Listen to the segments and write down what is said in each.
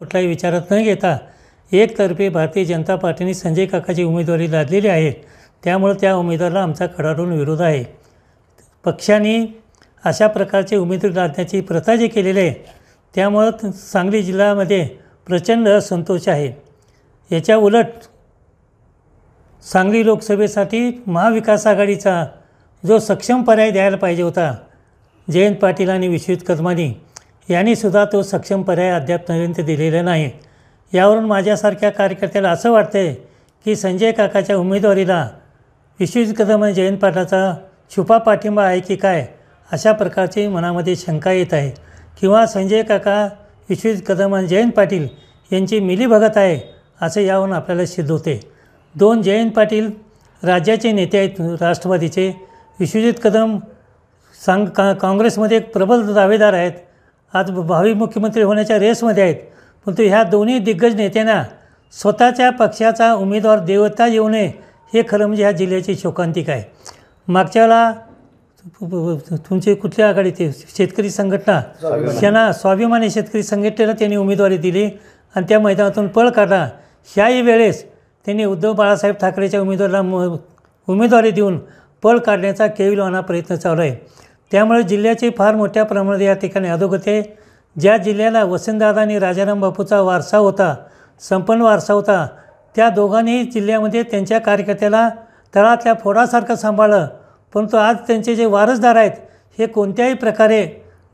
कुठलाही विचारात न घेता एकतर्फे भारतीय जनता पार्टीने संजय काकाची उमेदवारी लादलेली आहे। त्यामुळे त्या उमेदवाराला आमचा कडाडून विरोध आहे। पक्षाने अशा प्रकारचे उमेदवारी लादण्याची प्रथा जी केलेली आहे त्यामुळं सांगली जिल्ह्यामध्ये प्रचंड असंतोष आहे। याच्या उलट सांगली लोकसभेसाठी महाविकास आघाडीचा जो सक्षम पर्याय द्यायला पाहिजे होता जयंत पाटील आणि विश्वजित कदमांनी, यांनीसुद्धा तो सक्षम पर्याय अद्यापपर्यंत दिलेला नाही। यावरून माझ्यासारख्या कार्यकर्त्याला असं वाटतं आहे की संजय काकाच्या उमेदवारीला विश्वजित कदम आणि जयंत पाटलाचा छुपा पाठिंबा आहे की काय, अशा प्रकारची मनामध्ये शंका येत आहे। किंवा संजय काका, विश्वजित कदम आणि जयंत पाटील यांची मिलीभगत आहे असं यावरून आपल्याला सिद्ध होते। दोन जयंत पाटील राज्याचे नेते आहेत राष्ट्रवादीचे, विश्वजित कदम काँग्रेसमध्ये एक प्रबल दावेदार आहेत, आज भावी मुख्यमंत्री होण्याच्या रेसमध्ये आहेत। परंतु ह्या दोन्ही दिग्गज नेत्यांना स्वतःच्या पक्षाचा उमेदवार देवता येऊ नये हे खरं म्हणजे ह्या जिल्ह्याची शोकांतिका आहे। मागच्याला तुमचे कुठल्या आघाडी ते शेतकरी संघटना स्वाभिमानी शेतकरी संघटनेला त्यांनी उमेदवारी दिली आणि त्या मैदानातून पळ काढला। ह्याही वेळेस त्यांनी उद्धव बाळासाहेब ठाकरेच्या उमेदवाराला उमेदवारी देऊन पळ काढण्याचा केविलवाना प्रयत्न चालू आहे। त्यामुळे जिल्ह्याची फार मोठ्या प्रमाणात या ठिकाणी अधोगती। ज्या जिल्ह्याला वसंतदादा आणि राजाराम बापूचा वारसा होता, संपन्न वारसा होता, त्या दोघांनी जिल्ह्यामध्ये त्यांच्या कार्यकर्त्याला तळातल्या फोडासारखं सांभाळलं। परंतु आज त्यांचे जे वारसदार आहेत हे कोणत्याही प्रकारे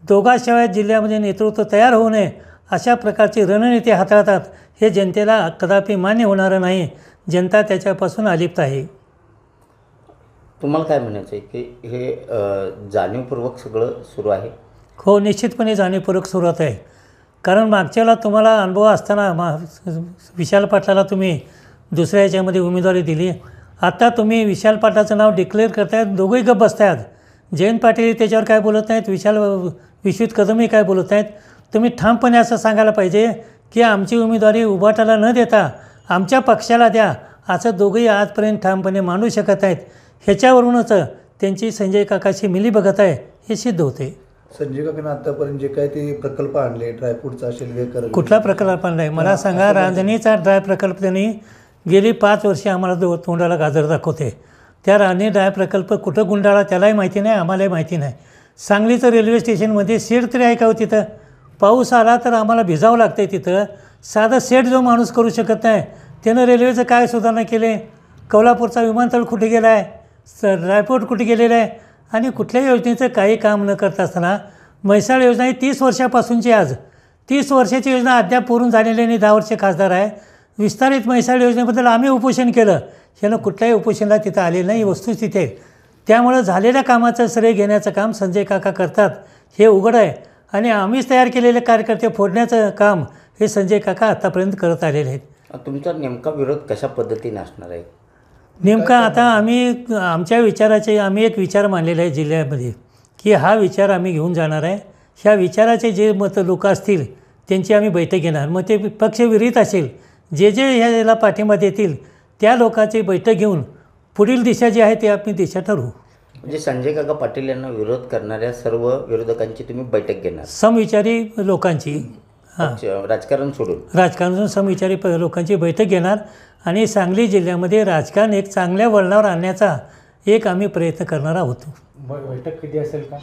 दोघांशिवाय जिल्ह्यामध्ये नेतृत्व तयार होऊ नये अशा प्रकारची रणनीती हाताळतात, हे जनतेला कदापि मान्य होणारं नाही। जनता त्याच्यापासून अलिप्त आहे। तुम्हाला काय म्हणायचं आहे की हे जाणीवपूर्वक सगळं सुरू आहे? हो, निश्चितपणे जाणीवपूर्वक सुरुवात आहे। कारण मागच्याला तुम्हाला अनुभव असताना विशाल पाटलाला तुम्ही दुसऱ्या याच्यामध्ये उमेदवारी दिली, आता तुम्ही विशाल पाटलाचं नाव डिक्लेअर करतायत, दोघंही गप्प बसतायत। जयंत पाटील त्याच्यावर काय बोलत नाहीत, विश्वजित कदमही काय बोलत नाहीत। तुम्ही ठामपणे असं सांगायला पाहिजे की आमची उमेदवारी उभाटाला न देता आमच्या पक्षाला द्या, असं दोघंही आजपर्यंत ठामपणे मांडू शकत नाहीत। ह्याच्यावरूनच त्यांची संजय काकाशी मिलीभगत आहे हे सिद्ध होते। संजय काकांना आतापर्यंत जे काय ते प्रकल्प आणले, ड्रायफ्रूटचा असेल, कुठला प्रकल्प आणलाय मला सांगा? रांजणीचा ड्राय प्रकल्प त्यांनी गेली 5 वर्षे आम्हाला तोंडाला गाजर दाखवते। त्या रांजणी ड्राय प्रकल्प कुठं गुंडाळा त्यालाही माहिती नाही, आम्हालाही माहिती नाही। सांगलीचं रेल्वे स्टेशनमध्ये शेड तरी आहे का हो? तिथं पाऊस आला तर आम्हाला भिजावं लागतं आहे। तिथं साधा शेड जो माणूस करू शकत नाही त्यानं रेल्वेचं काय सुधारणा केले? कोल्हापूरचा विमानतळ कुठे गेला आहे? ड्रायपोर्ट कुठे गेलेलं आहे? आणि कुठल्याही योजनेचं काही काम न करता असताना म्हैसाळ योजना ही 30 वर्षापासूनची, आज 30 वर्षाची योजना अद्याप पूर्ण झालेली नाही। 10 वर्षे खासदार आहे। विस्तारित म्हैसाळ योजनेबद्दल आम्ही उपोषण केलं, यानं कुठल्याही उपोषणाला तिथं आलेलं नाही, वस्तुस्थिती आहे। त्यामुळं झालेल्या कामाचं श्रेय घेण्याचं काम संजय काका करतात हे उघड आहे आणि आम्हीच तयार केलेले कार्यकर्ते फोडण्याचं काम हे संजय काका आतापर्यंत करत आलेले आहेत। तुमचा नेमका विरोध कशा पद्धतीने असणार आहे? नेमका आता आम्ही आमच्या विचाराचे एक विचार मांडलेला आहे जिल्ह्यामध्ये की हा विचार आम्ही घेऊन जाणार आहे। ह्या विचाराचे जे मत लोक असतील त्यांची आम्ही बैठक घेणार। मग ते पक्षविरहित असेल, जे ह्याला पाठिंबा देतील त्या लोकांची बैठक घेऊन पुढील दिशा जी आहे ते आम्ही दिशा ठरवू। म्हणजे संजय काका पाटील यांना विरोध करणाऱ्या सर्व विरोधकांची तुम्ही बैठक घेणार? समविचारी लोकांची, राजकारण समविचारी लोकांची बैठक घेणार आणि सांगली जिल्ह्यामध्ये राजकारण एक चांगल्या वळणावर आणण्याचा एक आम्ही प्रयत्न करणार आहोत। बैठक कधी असेल का?